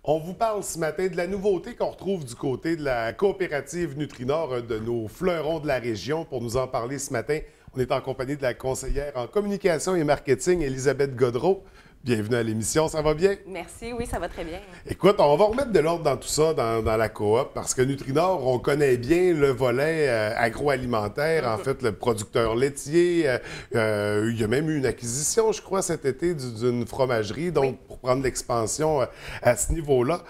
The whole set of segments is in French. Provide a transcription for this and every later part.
On vous parle ce matin de la nouveauté qu'on retrouve du côté de la coopérative Nutrinor, un de nos fleurons de la région. Pour nous en parler ce matin, on est en compagnie de la conseillère en communication et marketing, Élisabeth Godreau. Bienvenue à l'émission, ça va bien? Merci, oui, ça va très bien. Écoute, on va remettre de l'ordre dans tout ça, dans la coop, parce que Nutrinor, on connaît bien le volet agroalimentaire, en fait, le producteur laitier. Il y a même eu une acquisition, je crois, cet été d'une fromagerie, donc pour prendre l'expansion à ce niveau-là.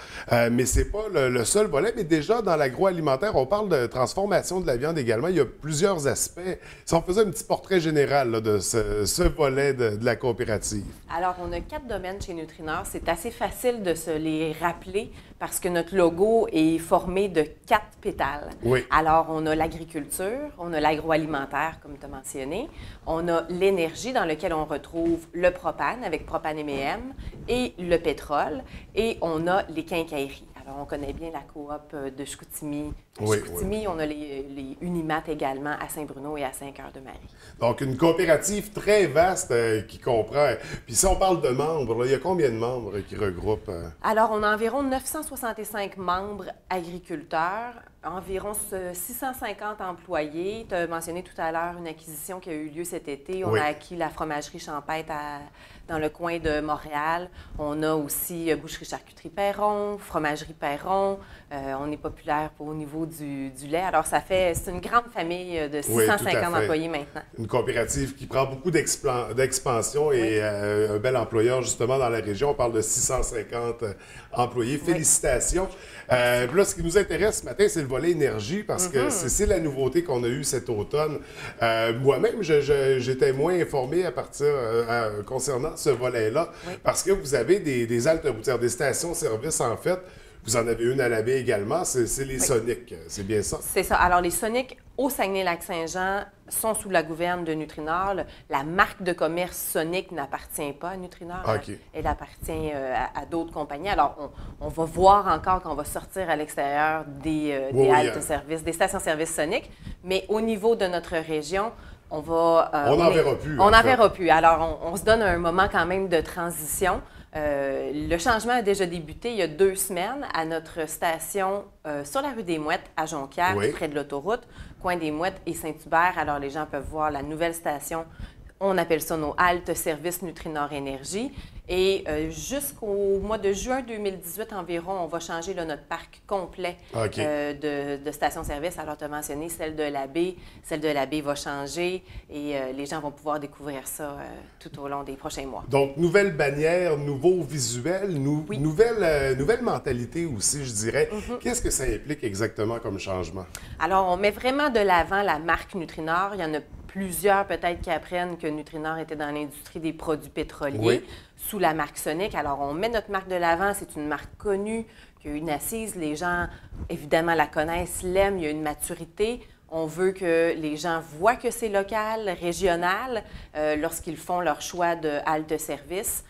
Mais c'est pas le seul volet, mais déjà dans l'agroalimentaire, on parle de transformation de la viande également. Il y a plusieurs aspects. Si on faisait un petit portrait général là, de ce volet de la coopérative. Alors, on a 4 domaines chez Nutrinor. C'est assez facile de se les rappeler parce que notre logo est formé de 4 pétales. Oui. Alors, on a l'agriculture, on a l'agroalimentaire, comme tu as mentionné, on a l'énergie dans lequel on retrouve le propane avec Propane MEM et le pétrole, et on a les quincailleries. Alors, on connaît bien la coop de Chicoutimi. À Chicoutimi, on a les Unimat également à Saint-Bruno et à Saint-Cœur-de-Marie. Donc, une coopérative très vaste qui comprend. Puis si on parle de membres, là, il y a combien de membres qui regroupent? Alors, on a environ 965 membres agriculteurs, environ 650 employés. Tu as mentionné tout à l'heure une acquisition qui a eu lieu cet été. On a acquis la fromagerie Champêtre dans le coin de Montréal. On a aussi Boucherie-Charcuterie Perron, Fromagerie Perron. On est populaire au niveau du lait. Alors, c'est une grande famille de 650 employés maintenant. Une coopérative qui prend beaucoup d'expansion et un bel employeur justement dans la région. On parle de 650 employés. Félicitations. Puis là, ce qui nous intéresse ce matin, c'est le volet énergie parce que c'est la nouveauté qu'on a eue cet automne. Moi-même, j'étais moins informé concernant ce volet-là parce que vous avez des haltes routières, des stations-service en fait. Vous en avez une à la baie également, c'est les Sonic, c'est bien ça? C'est ça. Alors, les Sonic au Saguenay-Lac-Saint-Jean sont sous la gouverne de Nutrinor. La marque de commerce Sonic n'appartient pas à Nutrinor. Okay. Elle appartient à d'autres compagnies. Alors, on va voir encore qu'on va sortir à l'extérieur des haltes-service, des stations-service Sonic. Mais au niveau de notre région, on va... on n'en verra plus. On n'en verra plus. Alors, on se donne un moment quand même de transition. Le changement a déjà débuté il y a 2 semaines à notre station sur la rue des Mouettes à Jonquière, près de l'autoroute, coin des Mouettes et Saint-Hubert. Alors, les gens peuvent voir la nouvelle station. On appelle ça nos haltes service Nutrinor Énergie. Et jusqu'au mois de juin 2018 environ, on va changer là, notre parc complet de stations-service. Alors, tu as mentionné celle de la baie. Celle de la baie va changer et les gens vont pouvoir découvrir ça tout au long des prochains mois. Donc, nouvelle bannière, nouveau visuel, nouvelle mentalité aussi, je dirais. Qu'est-ce que ça implique exactement comme changement? Alors, on met vraiment de l'avant la marque Nutrinor. Il y en a plusieurs peut-être qui apprennent que Nutrinor était dans l'industrie des produits pétroliers sous la marque Sonic. Alors, on met notre marque de l'avant. C'est une marque connue, qui a une assise. Les gens, évidemment, la connaissent, l'aiment. Il y a une maturité. On veut que les gens voient que c'est local, régional, lorsqu'ils font leur choix de halte-service.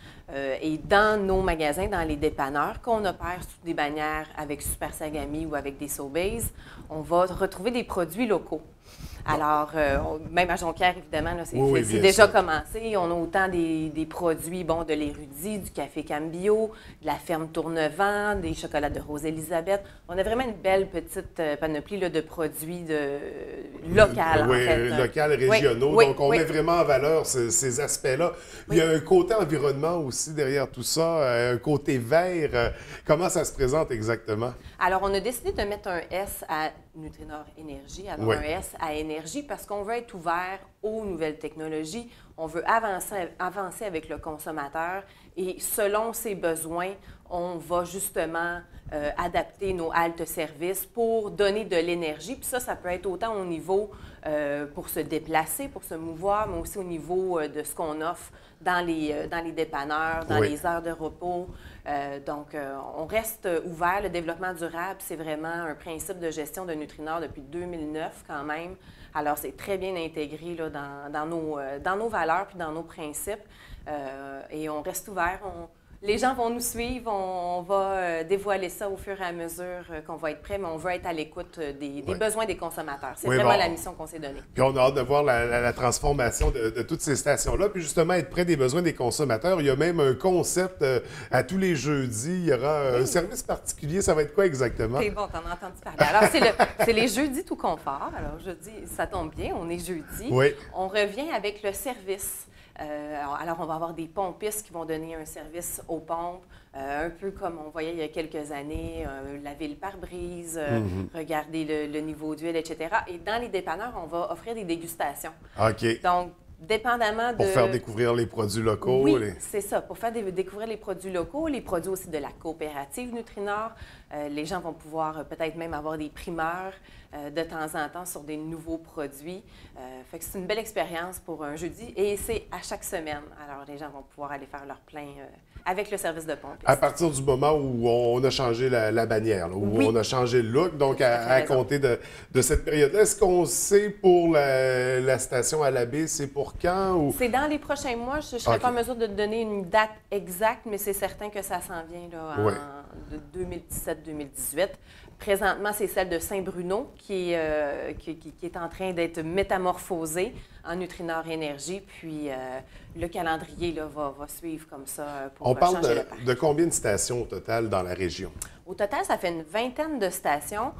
Et dans nos magasins, dans les dépanneurs, qu'on opère sous des bannières avec Super Sagami ou avec des Sobeys, on va retrouver des produits locaux. Alors, même à Jonquière, évidemment, c'est déjà commencé. On a autant des produits, de l'érudit, du café Cambio, de la ferme Tournevent, des chocolats de Rose-Élisabeth. On a vraiment une belle petite panoplie là, de produits locaux, en fait. Local, régionaux. Donc, on met vraiment en valeur ces aspects-là. Il y a un côté environnement aussi derrière tout ça, un côté vert. Comment ça se présente exactement? Alors, on a décidé de mettre un S à Nutrinor Énergie, alors un S à énergie, parce qu'on veut être ouvert aux nouvelles technologies. On veut avancer avec le consommateur et selon ses besoins, on va justement adapter nos haltes-services pour donner de l'énergie. Puis ça peut être autant au niveau pour se déplacer, pour se mouvoir, mais aussi au niveau de ce qu'on offre dans les dépanneurs, dans les heures de repos. Donc, on reste ouvert. Le développement durable, c'est vraiment un principe de gestion de Nutrinor depuis 2009 quand même. Alors, c'est très bien intégré là, dans nos valeurs puis dans nos principes. Et on reste ouvert. Les gens vont nous suivre, on va dévoiler ça au fur et à mesure qu'on va être prêt, mais on veut être à l'écoute des besoins des consommateurs. C'est vraiment la mission qu'on s'est donnée. Puis on a hâte de voir la transformation de toutes ces stations-là, puis justement être près des besoins des consommateurs. Il y a même un concept à tous les jeudis. Il y aura un service particulier. Ça va être quoi exactement? C'est bon, t'en as entendu parler. Alors, c'est les jeudis tout confort. Alors, jeudi, ça tombe bien, on est jeudi. Oui. On revient avec le service. Alors, on va avoir des pompistes qui vont donner un service aux pompes, un peu comme on voyait il y a quelques années, laver le pare-brise, regarder le niveau d'huile, etc. Et dans les dépanneurs, on va offrir des dégustations. OK. Donc, dépendamment de... Pour faire découvrir les produits locaux. Oui, c'est ça. Pour faire découvrir les produits locaux, les produits aussi de la coopérative Nutrinor. Les gens vont pouvoir peut-être même avoir des primeurs de temps en temps sur des nouveaux produits. Fait que c'est une belle expérience pour un jeudi et c'est à chaque semaine. Alors, les gens vont pouvoir aller faire leur plein avec le service de pompe. À partir du moment où on a changé la bannière, là, où on a changé le look, donc à compter de cette période-là, est-ce qu'on sait pour la station à la baie, c'est pour quand? Ou... C'est dans les prochains mois. Je ne serai pas en mesure de donner une date exacte, mais c'est certain que ça s'en vient là, de 2017-2018. Présentement, c'est celle de Saint-Bruno qui est en train d'être métamorphosée en Nutrinor Énergie. Puis le calendrier là, va suivre comme ça pour On parle changer le parc. de combien de stations au total dans la région? Au total, ça fait une vingtaine de stations.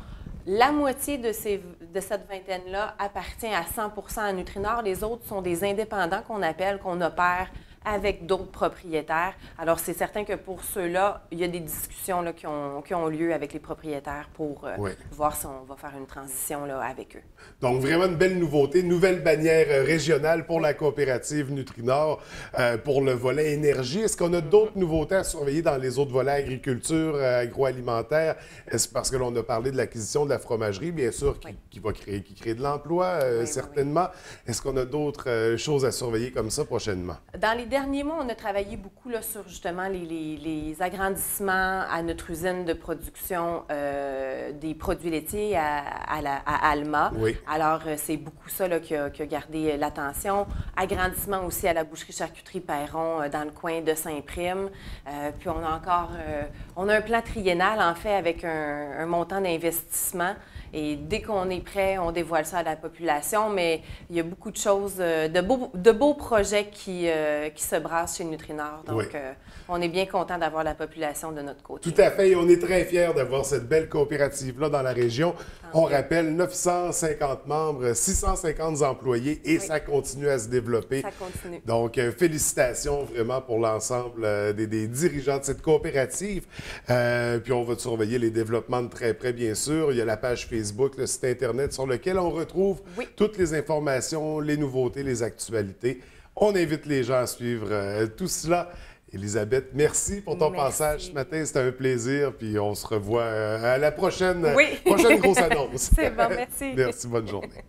La moitié de cette vingtaine-là appartient à 100% à Nutrinor. Les autres sont des indépendants qu'on appelle, qu'on opère avec d'autres propriétaires. Alors, c'est certain que pour ceux-là, il y a des discussions là, qui ont lieu avec les propriétaires pour voir si on va faire une transition là, avec eux. Donc, vraiment une belle nouveauté, une nouvelle bannière régionale pour la coopérative Nutrinor, pour le volet énergie. Est-ce qu'on a d'autres nouveautés à surveiller dans les autres volets agriculture, agroalimentaire? Est-ce parce que l'on a parlé de l'acquisition de la fromagerie, bien sûr, qui crée de l'emploi, certainement. Est-ce qu'on a d'autres choses à surveiller comme ça prochainement? Dans les derniers mois, on a travaillé beaucoup là, sur justement les agrandissements à notre usine de production des produits laitiers à Alma. Oui. Alors, c'est beaucoup ça là, qui a gardé l'attention. Agrandissement aussi à la boucherie-charcuterie Perron dans le coin de Saint-Prime. Puis on a encore on a un plan triennal, en fait, avec un montant d'investissement. Et dès qu'on est prêt, on dévoile ça à la population. Mais il y a beaucoup de choses, de beaux projets qui se brassent chez Nutrinor. Donc, on est bien content d'avoir la population de notre côté. Tout à fait. Et on est très fiers d'avoir cette belle coopérative-là dans la région. On rappelle 950 membres, 650 employés et ça continue à se développer. Ça continue. Donc, félicitations vraiment pour l'ensemble des dirigeants de cette coopérative. Puis, on va surveiller les développements de très près, bien sûr. Il y a la page Facebook, le site Internet sur lequel on retrouve toutes les informations, les nouveautés, les actualités. On invite les gens à suivre tout cela. Élisabeth, merci pour ton passage ce matin. C'était un plaisir. Puis on se revoit à la prochaine grosse annonce. C'est bon, merci. Merci, bonne journée.